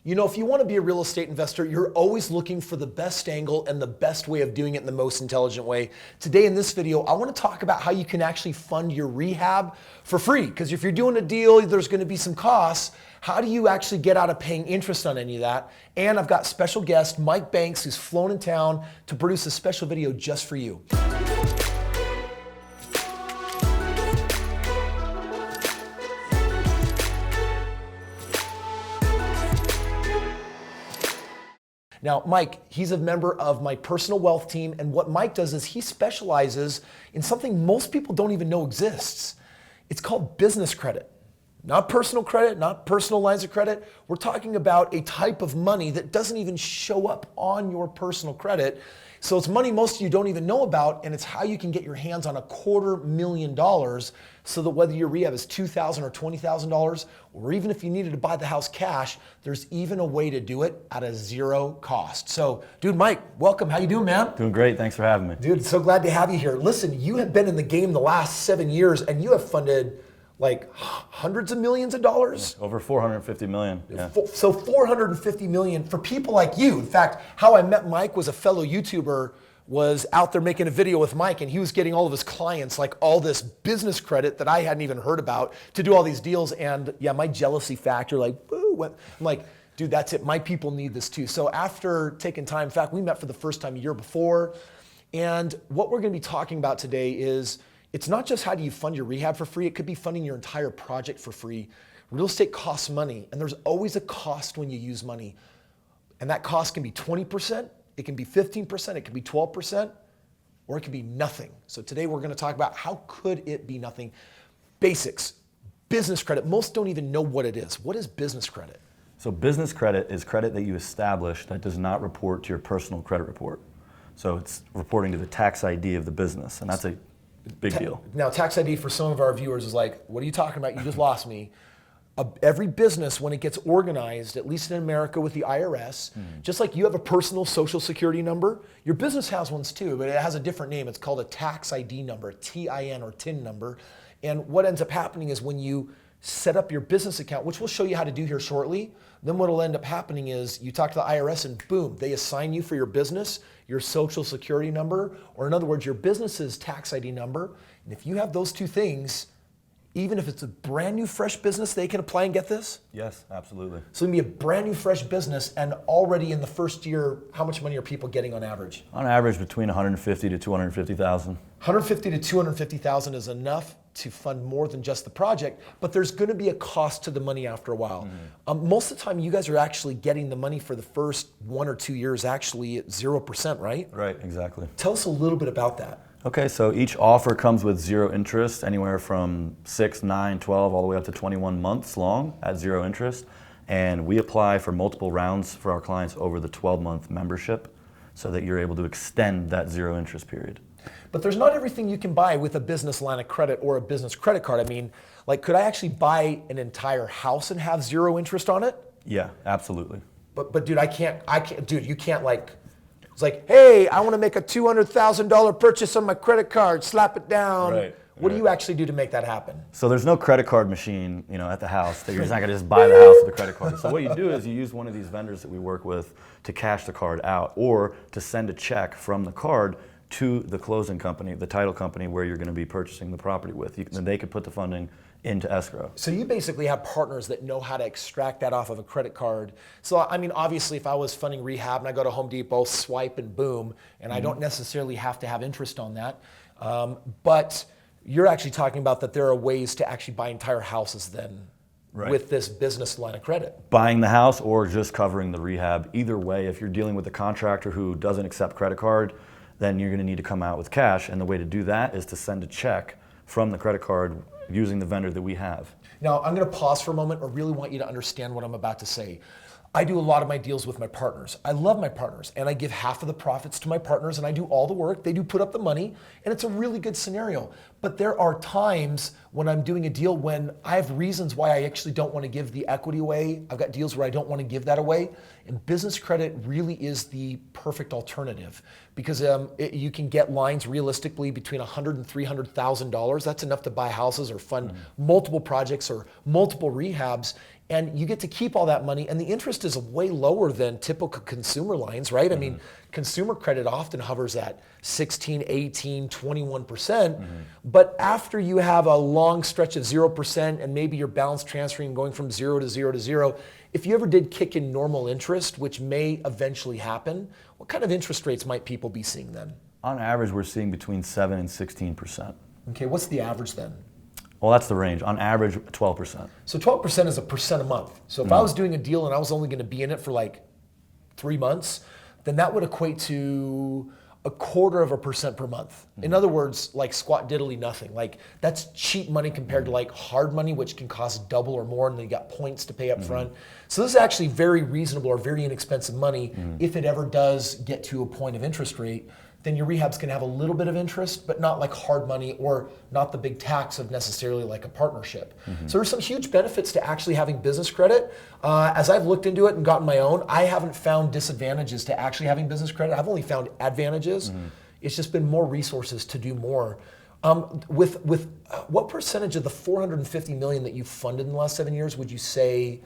You know, if you want to be a real estate investor, you're always looking for the best angle and the best way of doing it in the most intelligent way. Today in this video, I want to talk about how you can actually fund your rehab for free. Because if you're doing a deal, there's going to be some costs. How do you actually get out of paying interest on any of that? And I've got special guest, Mike Banks, who's flown in town to produce a special video just for you. Now, Mike, he's a member of my personal wealth team, and what Mike does is he specializes in something most people don't even know exists. It's called business credit. Not personal credit, not personal lines of credit. We're talking about a type of money that doesn't even show up on your personal credit. So it's money most of you don't even know about, and it's how you can get your hands on $250,000 so that whether your rehab is $2,000 or $20,000, or even if you needed to buy the house cash, there's even a way to do it at a zero cost. So, dude, Mike, welcome. How you doing, man? Doing great. Thanks for having me. Dude, so glad to have you here. Listen, you have been in the game the last 7 years, and you have funded like hundreds of millions of dollars? Over 450 million. Yeah. So 450 million for people like you. In fact, how I met Mike was a fellow YouTuber was out there making a video with Mike, and he was getting all of his clients like all this business credit that I hadn't even heard about to do all these deals. And yeah, my jealousy factor, like, woo, I'm like, dude, that's it. My people need this too. So after taking time, in fact, we met for the first time a year before. And what we're going to be talking about today is it's not just how do you fund your rehab for free, it could be funding your entire project for free. Real estate costs money, and there's always a cost when you use money. And that cost can be 20%, it can be 15%, it can be 12%, or it can be nothing. So today we're gonna talk about how could it be nothing. Basics, business credit. Most don't even know what it is. What is business credit? So business credit is credit that you establish that does not report to your personal credit report. So it's reporting to the tax ID of the business, and that's a big deal. Now, tax ID for some of our viewers is like, what are you talking about? You just lost me. Every business, when it gets organized, at least in America with the IRS, just like you have a personal social security number, your business has ones too, but it has a different name. It's called a tax ID number, TIN or TIN number. And what ends up happening is when you set up your business account, which we'll show you how to do here shortly, then what will end up happening is you talk to the IRS and boom, they assign you for your business your social security number, or in other words, your business's tax ID number. And if you have those two things, even if it's a brand new fresh business, they can apply and get this? Yes, absolutely. So it can be a brand new fresh business, and already in the first year, how much money are people getting on average? On average, between 150 to 250,000. 150 to 250,000 is enough to fund more than just the project, but there's going to be a cost to the money after a while. Most of the time, you guys are actually getting the money for the first 1 or 2 years actually at 0%, right? Right, exactly. Tell us a little bit about that. Okay, so each offer comes with zero interest, anywhere from 6, 9, 12, all the way up to 21 months long at zero interest. And we apply for multiple rounds for our clients over the 12-month membership so that you're able to extend that zero interest period. But there's not everything you can buy with a business line of credit or a business credit card. I mean, like, could I actually buy an entire house and have zero interest on it? Yeah, absolutely. But dude, I can't, dude, you can't like, it's like, hey, I want to make a $200,000 purchase on my credit card, slap it down. Right. What do you actually do to make that happen? So there's no credit card machine, at the house that you're just not gonna just buy the house with a credit card. So what you do is you use one of these vendors that we work with to cash the card out, or to send a check from the card to the closing company, the title company where you're going to be purchasing the property with. Then they could put the funding into escrow. So you basically have partners that know how to extract that off of a credit card. So I mean, obviously if I was funding rehab and I go to Home Depot, swipe and boom, and I don't necessarily have to have interest on that. But you're actually talking about that there are ways to actually buy entire houses then with this business line of credit. Buying the house or just covering the rehab. Either way, if you're dealing with a contractor who doesn't accept credit card, then you're going to need to come out with cash. And the way to do that is to send a check from the credit card using the vendor that we have. Now, I'm going to pause for a moment. I really want you to understand what I'm about to say. I do a lot of my deals with my partners. I love my partners, and I give half of the profits to my partners, and I do all the work. They do put up the money, and it's a really good scenario. But there are times when I'm doing a deal when I have reasons why I actually don't want to give the equity away. I've got deals where I don't want to give that away. And business credit really is the perfect alternative because you can get lines realistically between $100,000 and $300,000. That's enough to buy houses or fund multiple projects or multiple rehabs. And you get to keep all that money, and the interest is way lower than typical consumer lines, right? I mean, consumer credit often hovers at 16, 18, 21%. But after you have a long stretch of 0% and maybe your balance transferring going from 0 to 0 to 0, if you ever did kick in normal interest, which may eventually happen, what kind of interest rates might people be seeing then? On average, we're seeing between 7 and 16%. Okay, what's the average then? Well, that's the range. On average, 12%. So 12% is a percent a month. So if I was doing a deal and I was only going to be in it for like 3 months, then that would equate to 0.25% per month. In other words, like squat diddly nothing. Like that's cheap money compared to like hard money, which can cost double or more, and then you got points to pay up front. So this is actually very reasonable or very inexpensive money if it ever does get to a point of interest rate. Then your rehab's gonna have a little bit of interest, but not like hard money or not the big tax of necessarily like a partnership. So there's some huge benefits to actually having business credit. As I've looked into it and gotten my own, I haven't found disadvantages to actually having business credit. I've only found advantages. It's just been more resources to do more. With what percentage of the $450 million that you've funded in the last 7 years would you say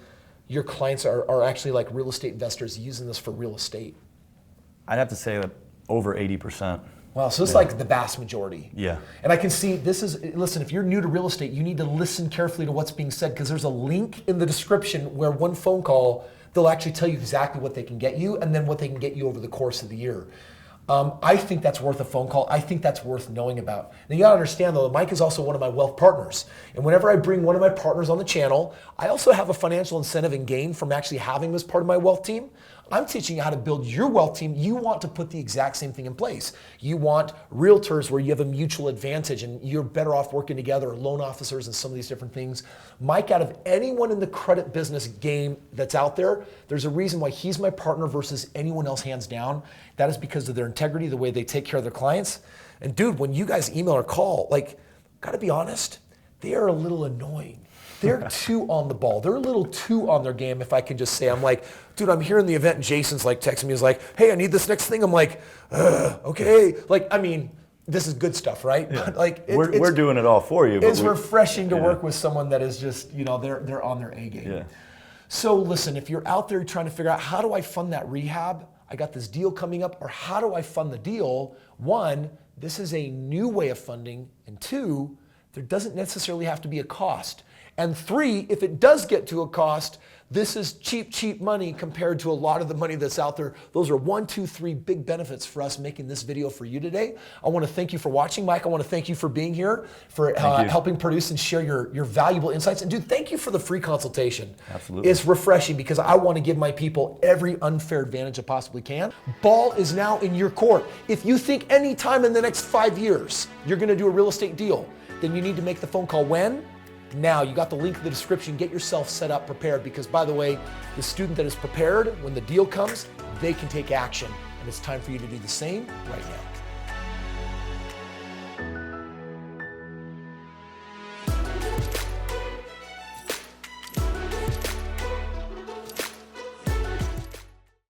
your clients are actually like real estate investors using this for real estate? I'd have to say that over 80%. Wow, so it's like the vast majority. Yeah. And I can see listen, if you're new to real estate, you need to listen carefully to what's being said because there's a link in the description where one phone call, they'll actually tell you exactly what they can get you and then what they can get you over the course of the year. I think that's worth a phone call. I think that's worth knowing about. Now you gotta understand though, Mike is also one of my wealth partners. And whenever I bring one of my partners on the channel, I also have a financial incentive and gain from actually having him as part of my wealth team. I'm teaching you how to build your wealth team. You want to put the exact same thing in place. You want realtors where you have a mutual advantage and you're better off working together, or loan officers and some of these different things. Mike, out of anyone in the credit business game that's out there, there's a reason why he's my partner versus anyone else hands down. That is because of their integrity, the way they take care of their clients. And dude, when you guys email or call, like, gotta be honest, they are a little annoying. They're too on the ball. They're a little too on their game, if I can just say. I'm like, dude, I'm here in the event, and Jason's like texting me, he's like, hey, I need this next thing. I'm like, okay. Like, I mean, this is good stuff, right? Yeah. But like, we're doing it all for you. But it's refreshing to work with someone that is just, they're on their A game. Yeah. So listen, if you're out there trying to figure out how do I fund that rehab, I got this deal coming up, or how do I fund the deal? One, this is a new way of funding, and two, there doesn't necessarily have to be a cost. And three, if it does get to a cost, this is cheap money compared to a lot of the money that's out there. Those are 1, 2, 3 big benefits for us making this video for you today. I want to thank you for watching, Mike. I want to thank you for being here, for helping produce and share your valuable insights. And dude, thank you for the free consultation. Absolutely. It's refreshing because I want to give my people every unfair advantage I possibly can. Ball is now in your court. If you think any time in the next 5 years you're going to do a real estate deal, then you need to make the phone call. When? Now. You got the link in the description. Get yourself set up, prepared, because by the way, the student that is prepared, when the deal comes, they can take action. And it's time for you to do the same right now.